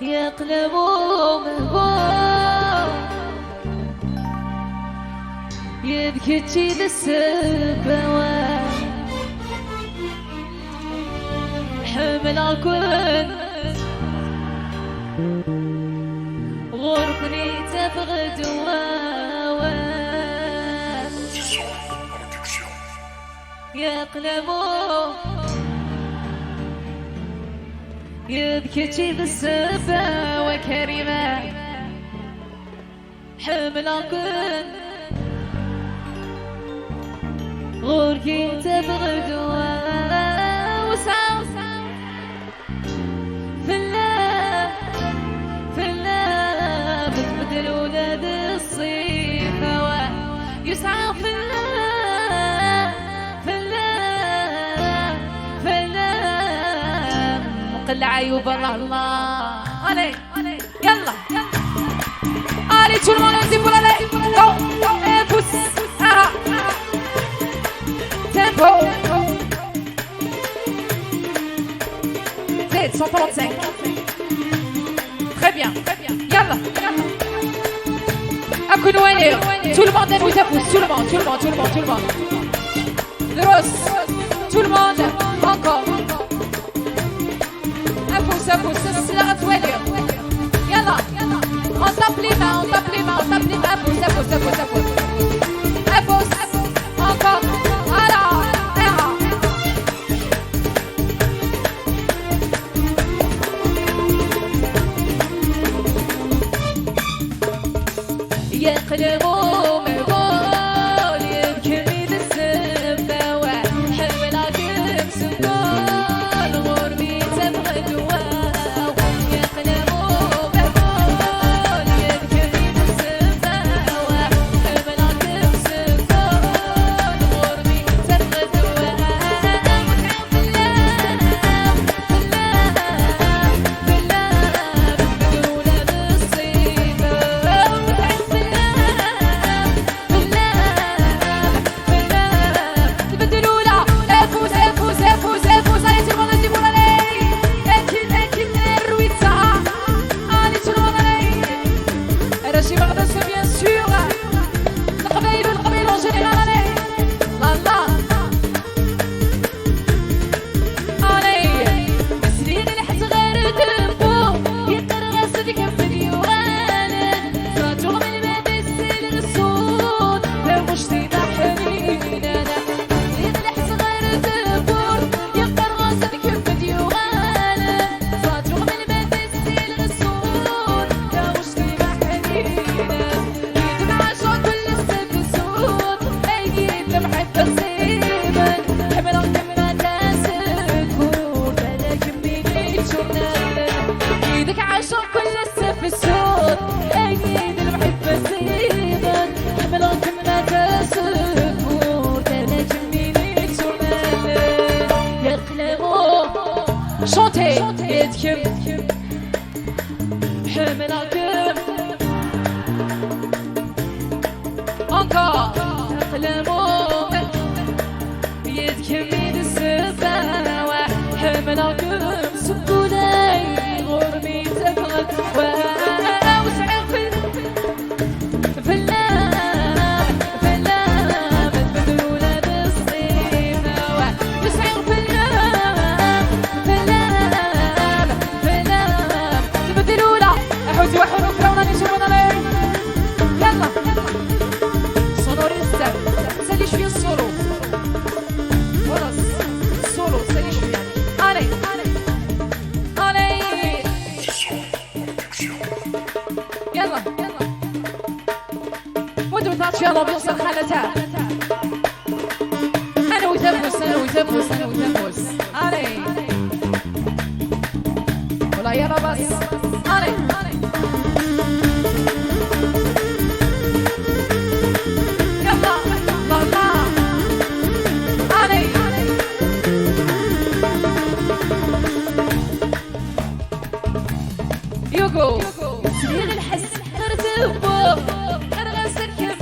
يقلبوا مهبوط يبكي بالسبوات حمل الكل غرقني تبغد واوات يقلبوا يبكي بالسبا وكريمة حمل الكل غرقي تبغد وسعى في الله بتبدل ولاد الصيفة يسعى في الله مقل عيوب الله علي يلا علي tout le monde un petit peu allez et pousse tempo زيد 135 très bien يلا أكون وينير tout le monde donne ta pousse tout le monde دروس tout le monde encore un pouce السلغة وينير يلا on tape les mains un pouce encore voilà يقلبوا مقول يبكي بالسبة وحمل عقب سنقول غربي تبغى دواو يقلبوا مقول يبكي بالسبة وحمل عقب سنقول غربي تبغى دواو Chantez, يتكب حمل الكب encore أقلموا يتكب السبا وحمل الكب سكولي غربي تبغى وسعر في الله بتبدل ولاد الصيفة وسعر في وحروف لونا نشوفنا ليه يلا سونوريستا سالي شوية السولو خلاص السولو سالي شوية علي يلا ودو تعطي الأبيض الخالتها أنا وتنفس علي ولا يلا بس علي يوغو سرير الحس غير تبو غير غسل كم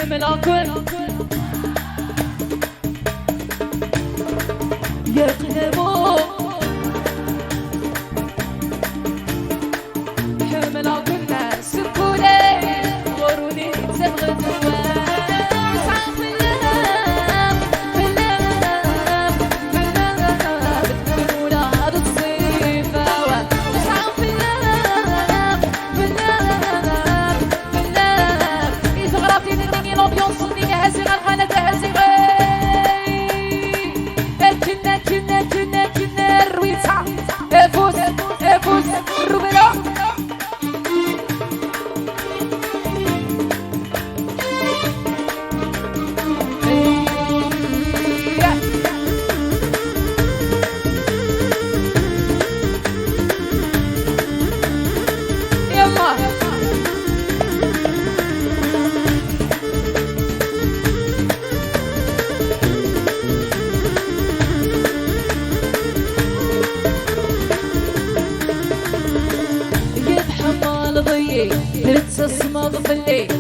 حمل كل يقلبوا حمل كل سكولي غروني تبغى تصمد بالليل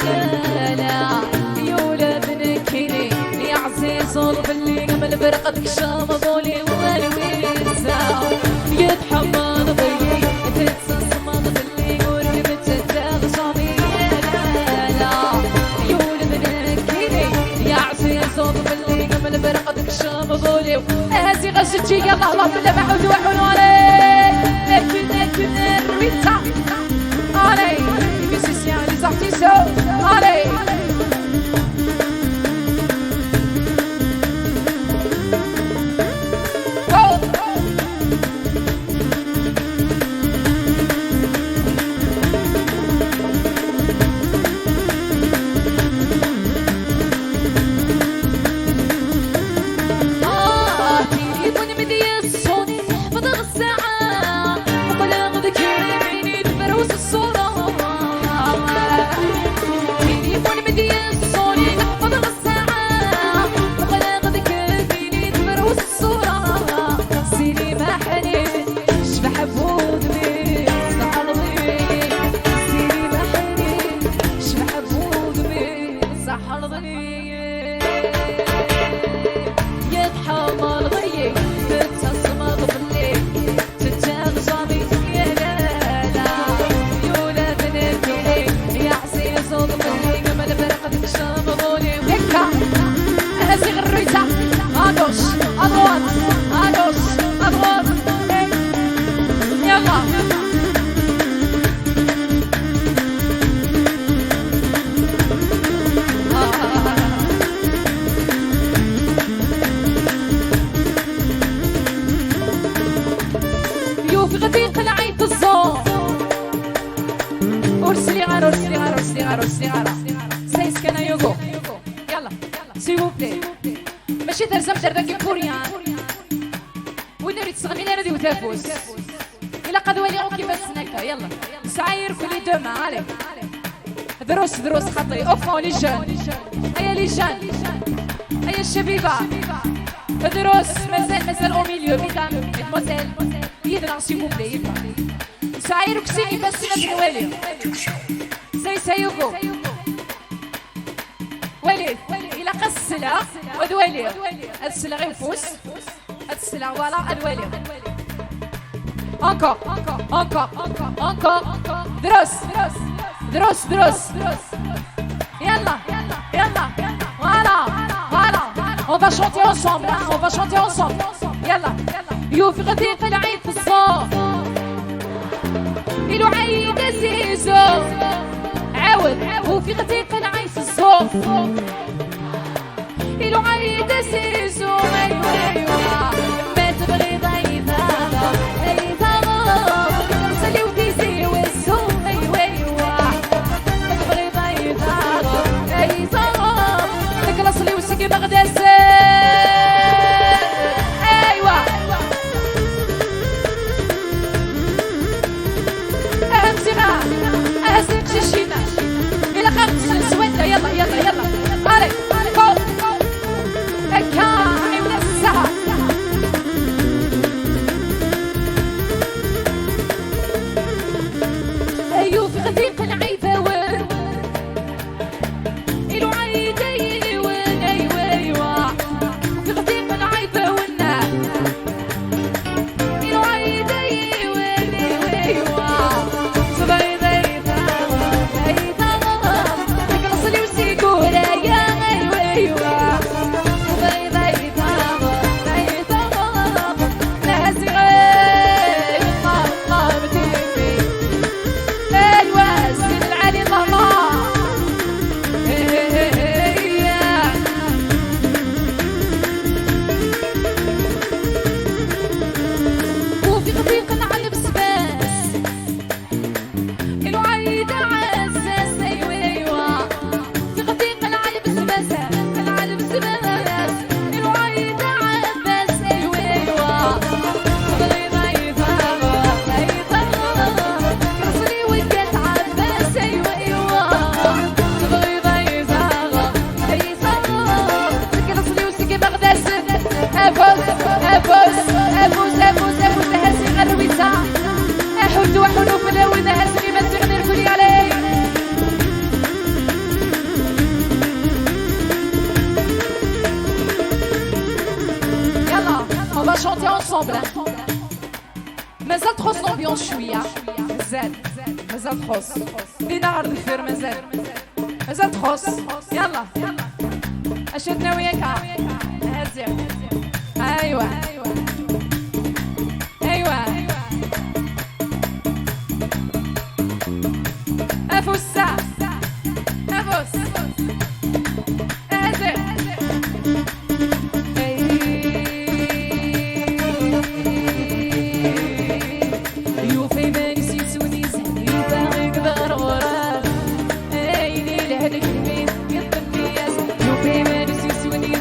لا لا يولا بنكيني يا عزيز باللي قبل برقتك شامضولي والويسا يتحمل ضيي تتصمد باللي قولي بتتاغ صامي لا لا يولا بنكيني يا عزيز باللي قبل برقتك شامضولي هاتي غشتي يلا الله بالله بحوت وحول عليك لكن الرويتا allez, musiciens, les artistes, allez. ماشي ترزم دردك كوريان ونريد تغني لنا دي وتفوز إلا قد وليغو كيفاش سناكا يلا سعير كل دوما عليك دروس دروس خطي اوفا لي جون هيا لي جون هيا الشبيبة دروس مازال او ميليو ميدام مدموزيل يدنا سيبو بلي سعير كسي كيفاش سناك ولي سيوكو وليد إلا قص السلع ودوالي هاد السلع غير فوس هاد السلع ولا ادوالي انكور انكور انكور دروس دروس دروس يلا يلا فوالا فوالا on va chanter ensemble on va chanter ensemble يلا يوفي غديق العيد في الصوف إلو عيد زيزو عاود وفي غديق العيد في الصوف إلو عيد زيزو أيوة ما تبغي ضيفة سلي وتيزي والسوم أيوة ما تبغي ضيفة داك الأصلي والسكي بغداد أيوة أهم صغار أهزك شيشينا إلا خمس سويدة يلا يلا يلا علي هكا عيون السهر طومبلا مازال تخص لومبيونس شويه مازال تخص بينا عرض الفير مازال تخص يلا اشدنا وياك هزر ايوه افوس هزر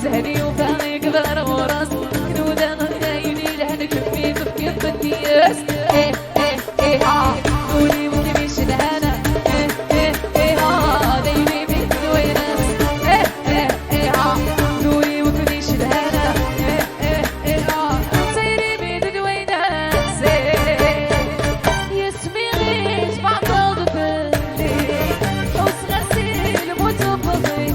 زهري وفاغي كبر وراس كنودا غنايني لهنك في تفكير بالنياس ايه ايه ايه ها قولي وتميش لهنا ايه ايه ايه ها دايري بيت ويناس ايه ايه ايه ها قولي وتميش لهنا ايه ايه ايه ها دايري بيت ويناس يسمي غيش بعض ضفلي وصغسيل متفضي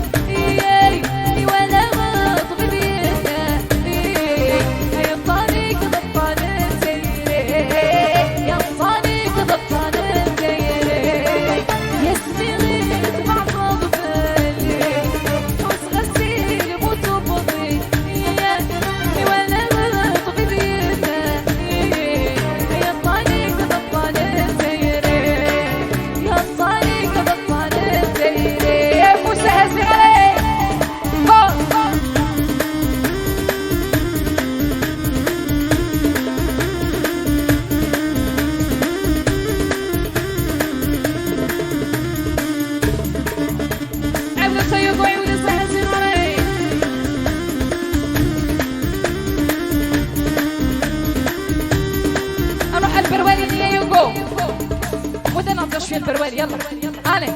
شوية البروال يلا علي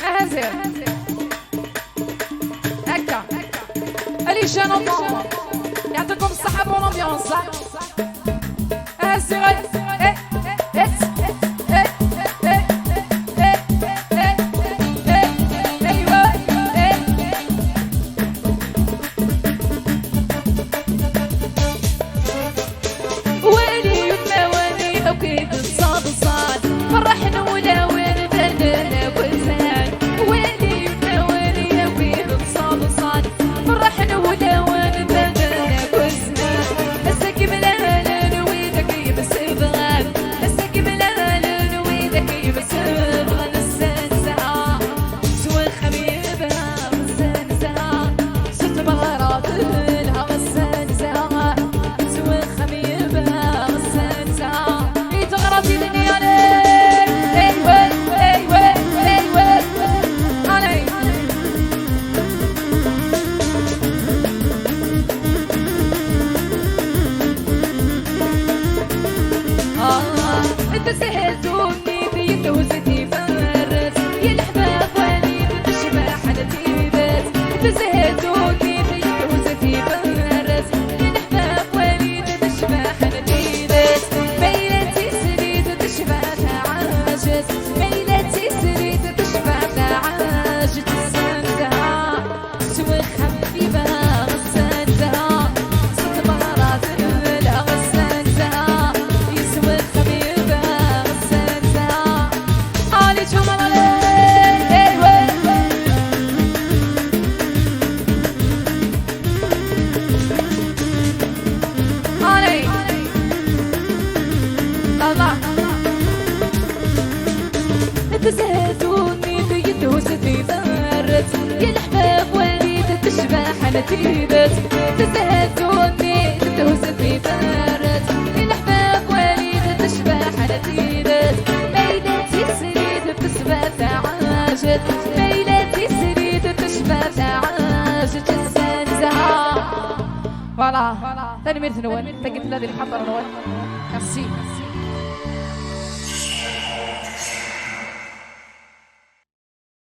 هزر هكا الي جان يعطيكم الصحة بون امبيونس هزر فرحنا ولا وين بدنا وزان ويلي ويلي وين صاد صاد فرحنا ولا وين بدنا وزان هسه قبلنا ويدك يبسبغان هسه قبلنا ويدك يبسبغان السنسها سوى خميبها السنسها ست بغرات لها السنسها سوى خميبها السنسها يتغرب في دنيانا تسهزوني في توزتي فرس يا الحباب وليد تشبه حالتي بس تسهزوني في توزتي فرس يا الحباب وليد تشبه حالتي بس ميلتي سريد تشبه عاجز ميلتي سريد تشبه عاجز السنتها سوى خفيفها غسلتها ست بهارات لها غسلتها يسوى تزهدوني في توزتي فرت يا الحباب وليد تشبه حالتي بس تزهدوني في توزتي فرت يا الحباب وليد تشبه حالتي بس ميلتي سريد تشبه عاجت ميلتي سريد تشبه عاجت السنزها فوالا ثاني ميرت نوال تقف لهذه الحضر نوال ميرسي